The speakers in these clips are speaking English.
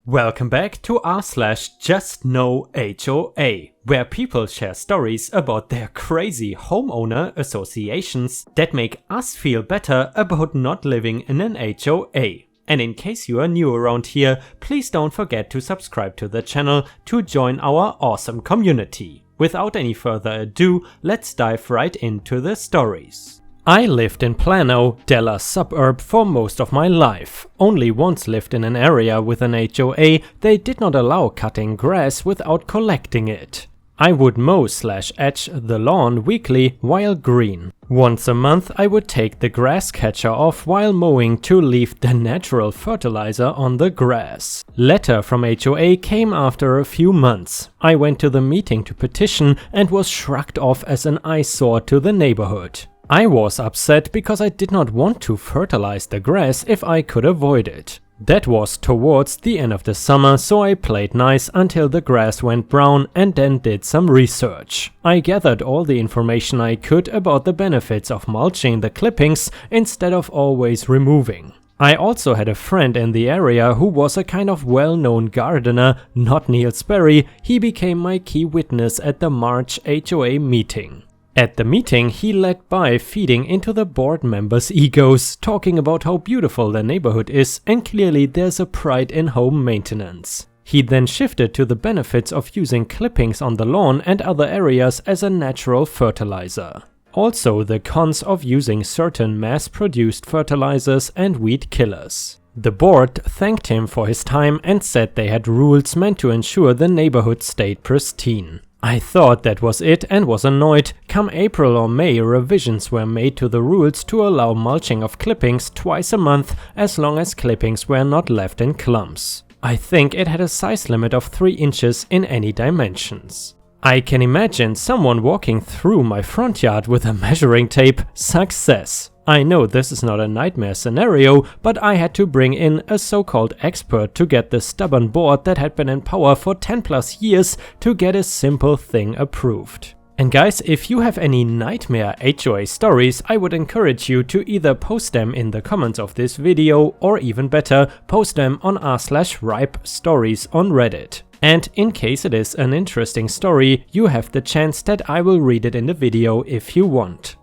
Welcome back to r/JustNoHOA, where people share stories about their crazy homeowner associations that make us feel better about not living in an HOA. And in case you are new around here, please don't forget to subscribe to the channel to join our awesome community. Without any further ado, let's dive right into the stories. I lived in Plano, Dallas suburb, for most of my life. Only once lived in an area with an HOA. They did not allow cutting grass without collecting it. I would mow/edge the lawn weekly while green. Once a month I would take the grass catcher off while mowing to leave the natural fertilizer on the grass. Letter from HOA came after a few months. I went to the meeting to petition and was shrugged off as an eyesore to the neighborhood. I was upset because I did not want to fertilize the grass if I could avoid it. That was towards the end of the summer, so I played nice until the grass went brown and then did some research. I gathered all the information I could about the benefits of mulching the clippings instead of always removing. I also had a friend in the area who was a kind of well-known gardener, not Neil Sperry. He became my key witness at the March HOA meeting. At the meeting, he led by feeding into the board members' egos, talking about how beautiful the neighborhood is and clearly there's a pride in home maintenance. He then shifted to the benefits of using clippings on the lawn and other areas as a natural fertilizer. Also the cons of using certain mass-produced fertilizers and weed killers. The board thanked him for his time and said they had rules meant to ensure the neighborhood stayed pristine. I thought that was it and was annoyed. Come April or May, revisions were made to the rules to allow mulching of clippings twice a month as long as clippings were not left in clumps. I think it had a size limit of 3 inches in any dimensions. I can imagine someone walking through my front yard with a measuring tape. Success! I know this is not a nightmare scenario, but I had to bring in a so-called expert to get the stubborn board that had been in power for 10 plus years to get a simple thing approved. And guys, if you have any nightmare HOA stories, I would encourage you to either post them in the comments of this video or even better, post them on r/ripe stories on Reddit. And in case it is an interesting story, you have the chance that I will read it in the video if you want.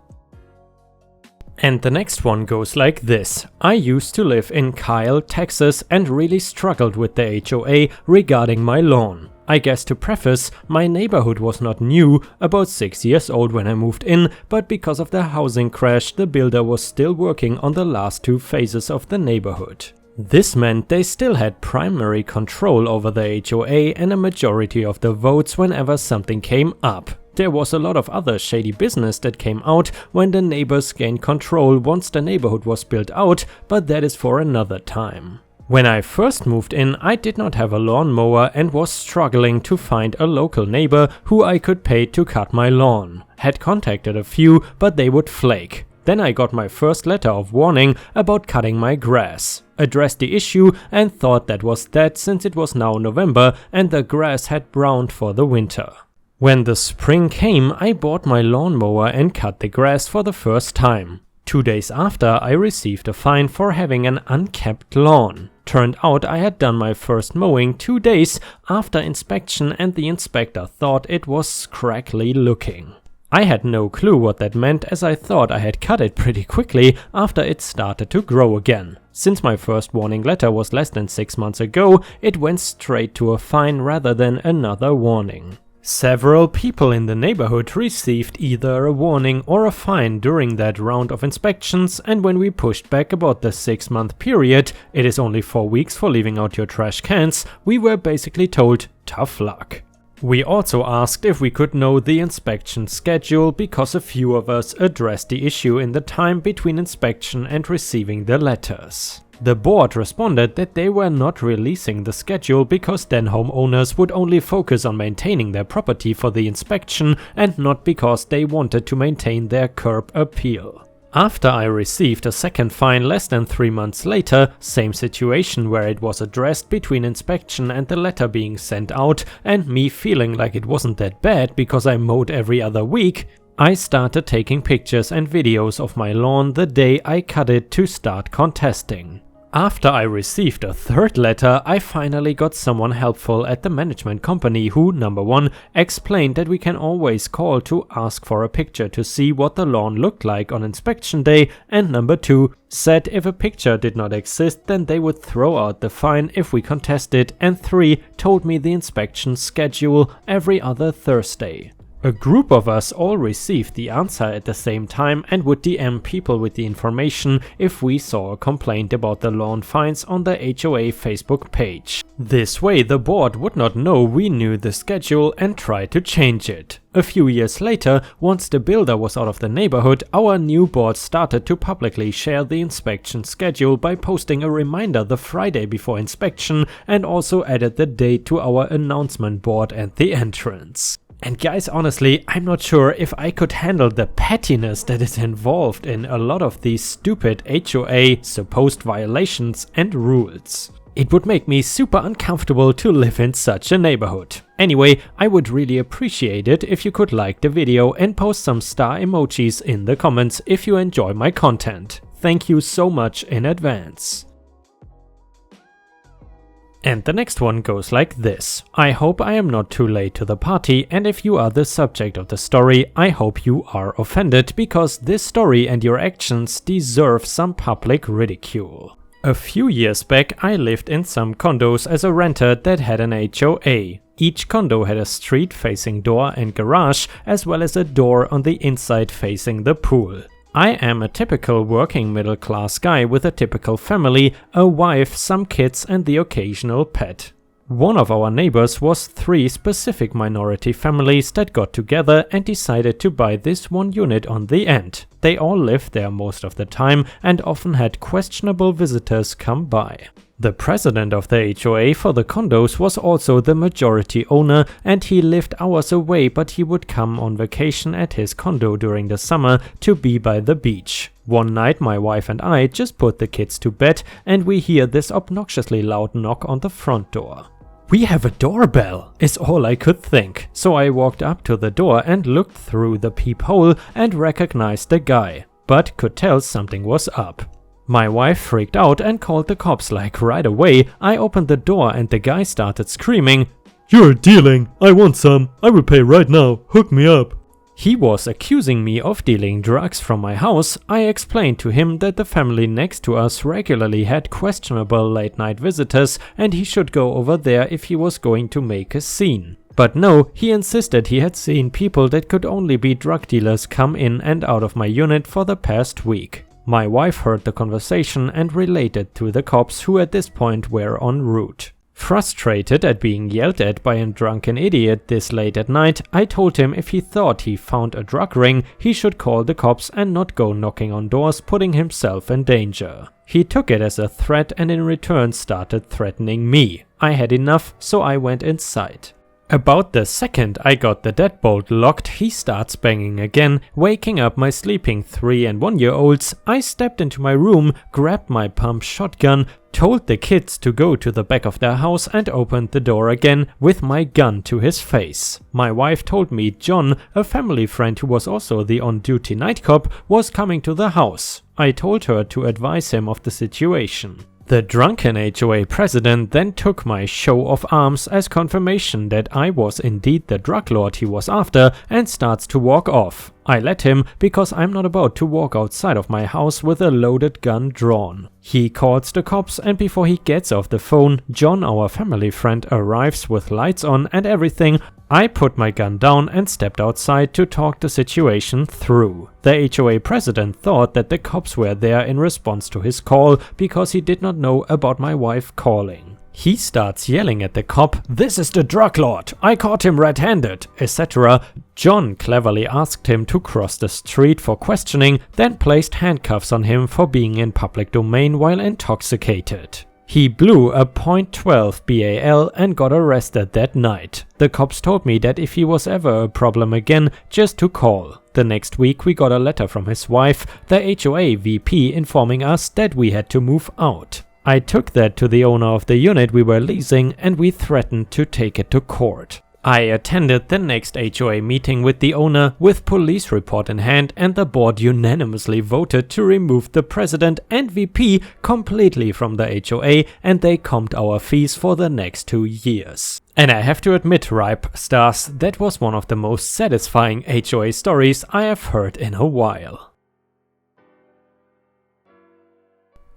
And the next one goes like this. I used to live in Kyle, Texas and really struggled with the HOA regarding my lawn. I guess to preface, my neighborhood was not new, about 6 years old when I moved in, but because of the housing crash, the builder was still working on the last 2 phases of the neighborhood. This meant they still had primary control over the HOA and a majority of the votes whenever something came up. There was a lot of other shady business that came out when the neighbors gained control once the neighborhood was built out, but that is for another time. When I first moved in, I did not have a lawnmower and was struggling to find a local neighbor who I could pay to cut my lawn. Had contacted a few, but they would flake. Then I got my first letter of warning about cutting my grass. Addressed the issue and thought that was that since it was now November and the grass had browned for the winter. When the spring came, I bought my lawnmower and cut the grass for the first time. 2 days after, I received a fine for having an unkept lawn. Turned out I had done my first mowing 2 days after inspection and the inspector thought it was crackly looking. I had no clue what that meant as I thought I had cut it pretty quickly after it started to grow again. Since my first warning letter was less than 6 months ago, it went straight to a fine rather than another warning. Several people in the neighborhood received either a warning or a fine during that round of inspections, and when we pushed back about the 6-month period, it is only 4 weeks for leaving out your trash cans, we were basically told tough luck. We also asked if we could know the inspection schedule because a few of us addressed the issue in the time between inspection and receiving the letters. The board responded that they were not releasing the schedule because then homeowners would only focus on maintaining their property for the inspection and not because they wanted to maintain their curb appeal. After I received a second fine less than 3 months later, same situation where it was addressed between inspection and the letter being sent out, and me feeling like it wasn't that bad because I mowed every other week, I started taking pictures and videos of my lawn the day I cut it to start contesting. After I received a third letter, I finally got someone helpful at the management company who, number 1, explained that we can always call to ask for a picture to see what the lawn looked like on inspection day, and number 2, said if a picture did not exist then they would throw out the fine if we contested, and 3, told me the inspection schedule every other Thursday. A group of us all received the answer at the same time and would DM people with the information if we saw a complaint about the lawn fines on the HOA Facebook page. This way the board would not know we knew the schedule and try to change it. A few years later, once the builder was out of the neighborhood, our new board started to publicly share the inspection schedule by posting a reminder the Friday before inspection, and also added the date to our announcement board at the entrance. And guys, honestly, I'm not sure if I could handle the pettiness that is involved in a lot of these stupid HOA supposed violations and rules. It would make me super uncomfortable to live in such a neighborhood. Anyway, I would really appreciate it if you could like the video and post some star emojis in the comments if you enjoy my content. Thank you so much in advance. And the next one goes like this. I hope I am not too late to the party, and if you are the subject of the story, I hope you are offended, because this story and your actions deserve some public ridicule. A few years back I lived in some condos as a renter that had an HOA. Each condo had a street-facing door and garage, as well as a door on the inside facing the pool. I am a typical working middle-class guy with a typical family, a wife, some kids and the occasional pet. One of our neighbors was 3 specific minority families that got together and decided to buy this one unit on the end. They all lived there most of the time and often had questionable visitors come by. The president of the HOA for the condos was also the majority owner, and he lived hours away, but he would come on vacation at his condo during the summer to be by the beach. One night my wife and I just put the kids to bed and we hear this obnoxiously loud knock on the front door. "We have a doorbell," is all I could think, so I walked up to the door and looked through the peephole and recognized the guy, but could tell something was up. My wife freaked out and called the cops like right away. I opened the door and the guy started screaming, "You're dealing! I want some! I will pay right now! Hook me up!" He was accusing me of dealing drugs from my house. I explained to him that the family next to us regularly had questionable late night visitors and he should go over there if he was going to make a scene. But no, he insisted he had seen people that could only be drug dealers come in and out of my unit for the past week. My wife heard the conversation and related to the cops, who at this point were en route. Frustrated at being yelled at by a drunken idiot this late at night, I told him if he thought he found a drug ring, he should call the cops and not go knocking on doors, putting himself in danger. He took it as a threat and in return started threatening me. I had enough, so I went inside. About the second I got the deadbolt locked, he starts banging again, waking up my sleeping 3- and 1-year-olds. I stepped into my room, grabbed my pump shotgun, told the kids to go to the back of their house and opened the door again with my gun to his face. My wife told me John, a family friend who was also the on-duty night cop, was coming to the house. I told her to advise him of the situation. The drunken HOA president then took my show of arms as confirmation that I was indeed the drug lord he was after and starts to walk off. I let him because I'm not about to walk outside of my house with a loaded gun drawn. He calls the cops and before he gets off the phone, John, our family friend, arrives with lights on and everything. I put my gun down and stepped outside to talk the situation through. The HOA president thought that the cops were there in response to his call because he did not know about my wife calling. He starts yelling at the cop, "This is the drug lord, I caught him red-handed," etc. John cleverly asked him to cross the street for questioning, then placed handcuffs on him for being in public domain while intoxicated. He blew a .12 BAL and got arrested that night. The cops told me that if he was ever a problem again, just to call. The next week we got a letter from his wife, the HOA VP, informing us that we had to move out. I took that to the owner of the unit we were leasing and we threatened to take it to court. I attended the next HOA meeting with the owner with police report in hand, and the board unanimously voted to remove the president and VP completely from the HOA, and they comped our fees for the next 2 years. And I have to admit, Ripe Stars, that was one of the most satisfying HOA stories I have heard in a while.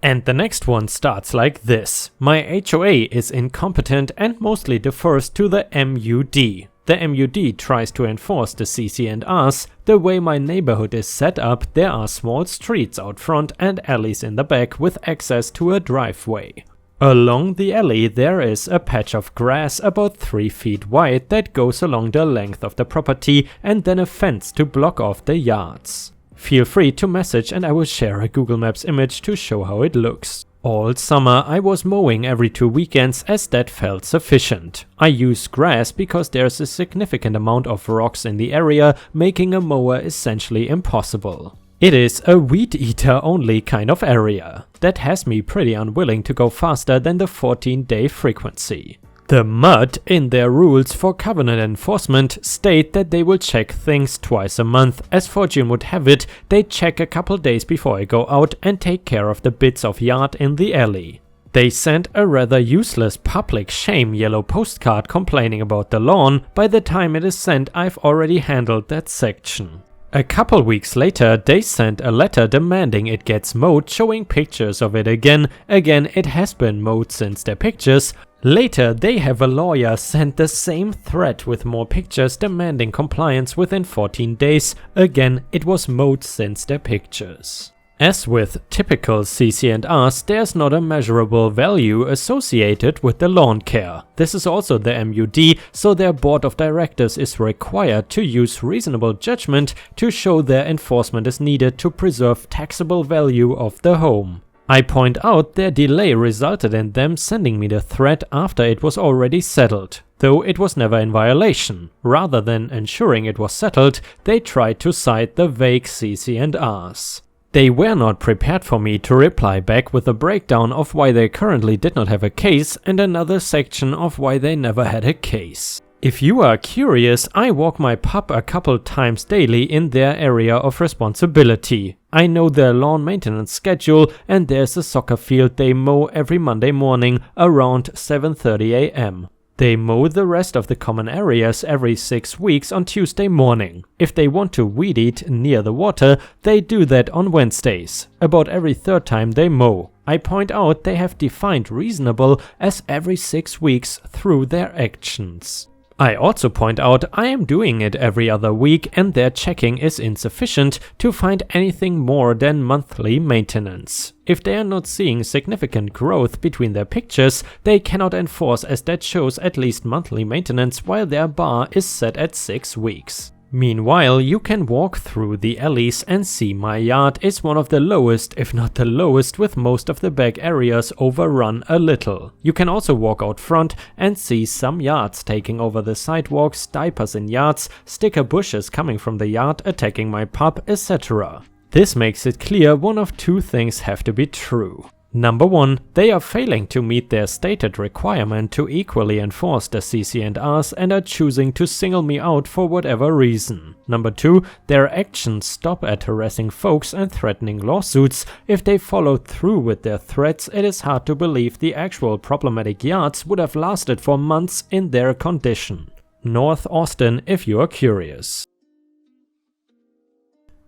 And the next one starts like this. My HOA is incompetent and mostly defers to the MUD. The MUD tries to enforce the CC&Rs. The way my neighborhood is set up, there are small streets out front and alleys in the back with access to a driveway. Along the alley there is a patch of grass about 3 feet wide that goes along the length of the property, and then a fence to block off the yards. Feel free to message and I will share a Google Maps image to show how it looks. All summer I was mowing every 2 weekends as that felt sufficient. I use grass because there's a significant amount of rocks in the area, making a mower essentially impossible. It is a weed eater only kind of area. That has me pretty unwilling to go faster than the 14-day frequency. The MUD, in their rules for covenant enforcement, state that they will check things twice a month. As fortune would have it, they check a couple days before I go out and take care of the bits of yard in the alley. They sent a rather useless public shame yellow postcard complaining about the lawn. By the time it is sent, I've already handled that section. A couple weeks later, they sent a letter demanding it gets mowed, showing pictures of it again. Again, it has been mowed since their pictures. Later, they have a lawyer send the same threat with more pictures demanding compliance within 14 days. Again, it was mowed since their pictures. As with typical CC&Rs, there's not a measurable value associated with the lawn care. This is also the MUD, so their board of directors is required to use reasonable judgment to show their enforcement is needed to preserve taxable value of the home. I point out their delay resulted in them sending me the threat after it was already settled, though it was never in violation. Rather than ensuring it was settled, they tried to cite the vague CC&Rs. They were not prepared for me to reply back with a breakdown of why they currently did not have a case and another section of why they never had a case. If you are curious, I walk my pup a couple times daily in their area of responsibility. I know their lawn maintenance schedule, and there's a soccer field they mow every Monday morning around 7:30 AM. They mow the rest of the common areas every 6 weeks on Tuesday morning. If they want to weed eat near the water, they do that on Wednesdays. About every 3rd time they mow. I point out they have defined reasonable as every 6 weeks through their actions. I also point out I am doing it every other week and their checking is insufficient to find anything more than monthly maintenance. If they are not seeing significant growth between their pictures, they cannot enforce as that shows at least monthly maintenance while their bar is set at 6 weeks. Meanwhile, you can walk through the alleys and see my yard is one of the lowest, if not the lowest, with most of the back areas overrun a little. You can also walk out front and see some yards taking over the sidewalks, diapers in yards, sticker bushes coming from the yard attacking my pup, etc. This makes it clear one of 2 things have to be true. Number 1, they are failing to meet their stated requirement to equally enforce the CC&Rs and are choosing to single me out for whatever reason. Number 2, their actions stop at harassing folks and threatening lawsuits. If they followed through with their threats, it is hard to believe the actual problematic yards would have lasted for months in their condition. North Austin if you are curious.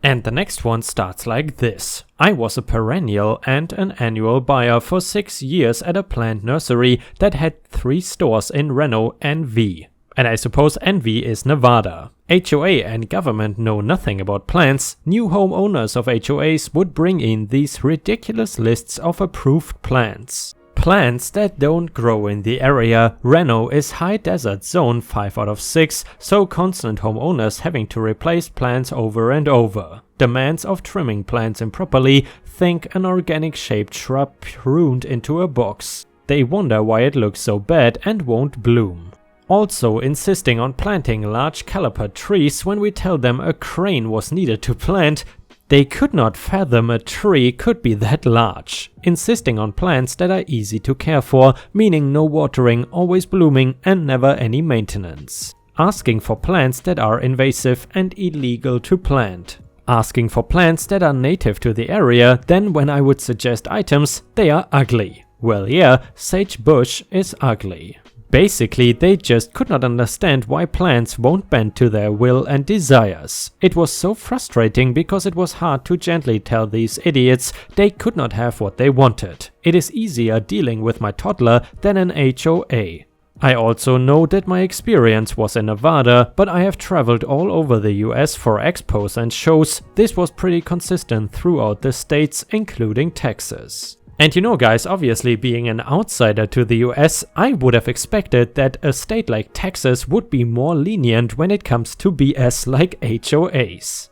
And the next one starts like this. I was a perennial and an annual buyer for 6 years at a plant nursery that had 3 stores in Reno, NV. And I suppose NV is Nevada. HOA and government know nothing about plants. New homeowners of HOAs would bring in these ridiculous lists of approved plants. Plants that don't grow in the area. Reno is high desert zone 5 out of 6, so constant homeowners having to replace plants over and over. Demands of trimming plants improperly, think an organic shaped shrub pruned into a box. They wonder why it looks so bad and won't bloom. Also insisting on planting large caliper trees when we tell them a crane was needed to plant. They could not fathom a tree could be that large, insisting on plants that are easy to care for, meaning no watering, always blooming and never any maintenance. asking for plants that are invasive and illegal to plant, asking for plants that are native to the area, then when I would suggest items, they are ugly. Well yeah, sage bush is ugly. Basically, they just could not understand why plants won't bend to their will and desires. It was so frustrating because it was hard to gently tell these idiots they could not have what they wanted. It is easier dealing with my toddler than an HOA. I also know that my experience was in Nevada, but I have traveled all over the US for expos and shows. This was pretty consistent throughout the states, including Texas. And you know guys, obviously being an outsider to the US, I would have expected that a state like Texas would be more lenient when it comes to BS like HOAs.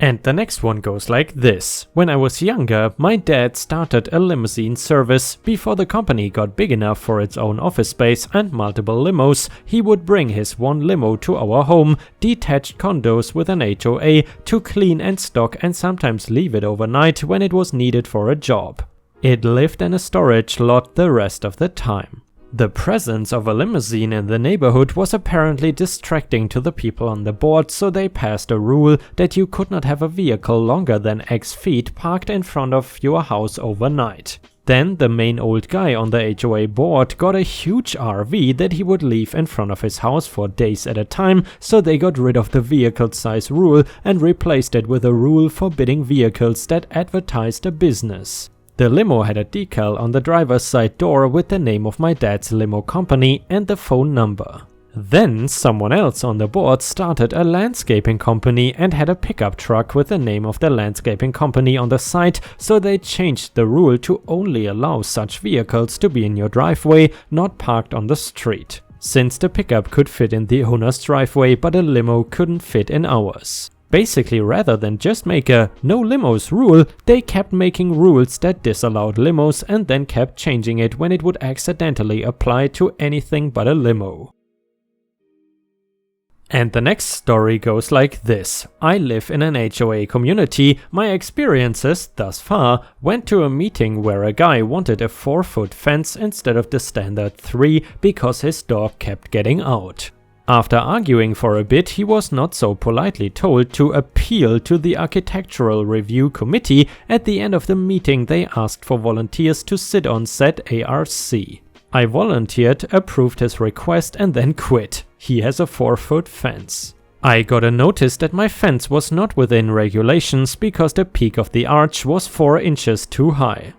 And the next one goes like this. When I was younger, my dad started a limousine service. Before the company got big enough for its own office space and multiple limos, he would bring his one limo to our home, detached condos with an HOA, to clean and stock and sometimes leave it overnight when it was needed for a job. It lived in a storage lot the rest of the time. The presence of a limousine in the neighborhood was apparently distracting to the people on the board, so they passed a rule that you could not have a vehicle longer than X feet parked in front of your house overnight. Then the main old guy on the HOA board got a huge RV that he would leave in front of his house for days at a time, so they got rid of the vehicle size rule and replaced it with a rule forbidding vehicles that advertised a business. The limo had a decal on the driver's side door with the name of my dad's limo company and the phone number. Then someone else on the board started a landscaping company and had a pickup truck with the name of the landscaping company on the side, so they changed the rule to only allow such vehicles to be in your driveway, not parked on the street, since the pickup could fit in the owner's driveway but a limo couldn't fit in ours. Basically, rather than just make a no limos rule, they kept making rules that disallowed limos and then kept changing it when it would accidentally apply to anything but a limo. And the next story goes like this. I live in an HOA community. My experiences thus far went to a meeting where a guy wanted a 4-foot fence instead of the standard 3 because his dog kept getting out. After arguing for a bit, he was not so politely told to appeal to the Architectural Review Committee. At the end of the meeting, they asked for volunteers to sit on said ARC. I volunteered, approved his request and then quit. He has a 4-foot fence. I got a notice that my fence was not within regulations because the peak of the arch was 4 inches too high.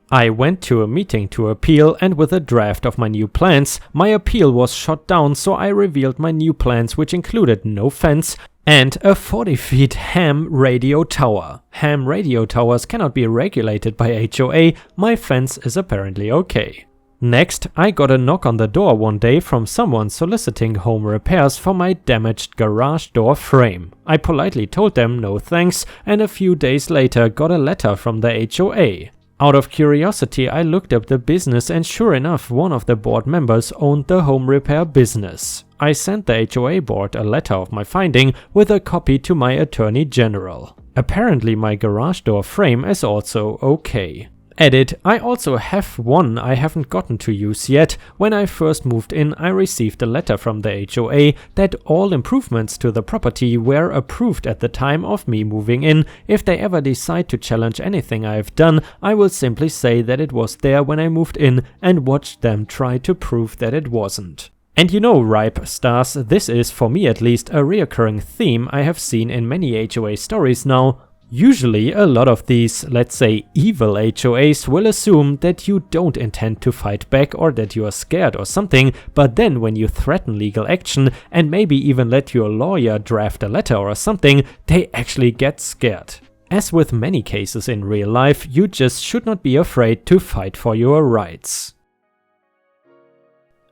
I went to a meeting to appeal, and with a draft of my new plans, my appeal was shot down, so I revealed my new plans, which included no fence and a 40-feet ham radio tower. Ham radio towers cannot be regulated by HOA, my fence is apparently okay. Next, I got a knock on the door one day from someone soliciting home repairs for my damaged garage door frame. I politely told them no thanks, and a few days later got a letter from the HOA. Out of curiosity, I looked up the business and sure enough, one of the board members owned the home repair business. I sent the HOA board a letter of my finding with a copy to my attorney general. Apparently my garage door frame is also okay. Edit, I also have one I haven't gotten to use yet. When I first moved in, I received a letter from the HOA that all improvements to the property were approved at the time of me moving in. If they ever decide to challenge anything I have done, I will simply say that it was there when I moved in and watch them try to prove that it wasn't. And you know, Ripe Stars, this is, for me at least, a reoccurring theme I have seen in many HOA stories now. Usually a lot of these, let's say, evil HOAs will assume that you don't intend to fight back or that you are scared or something, but then when you threaten legal action and maybe even let your lawyer draft a letter or something, they actually get scared. As with many cases in real life, you just should not be afraid to fight for your rights.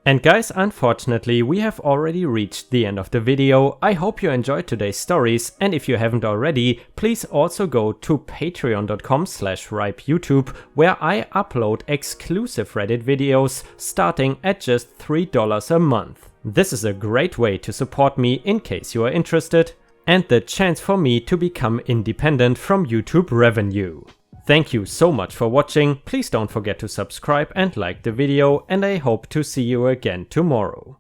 And guys, unfortunately, we have already reached the end of the video. I hope you enjoyed today's stories, and if you haven't already, please also go to patreon.com/ripeyoutube, where I upload exclusive Reddit videos starting at just $3 a month. This is a great way to support me in case you are interested, and the chance for me to become independent from YouTube revenue. Thank you so much for watching, please don't forget to subscribe and like the video, and I hope to see you again tomorrow.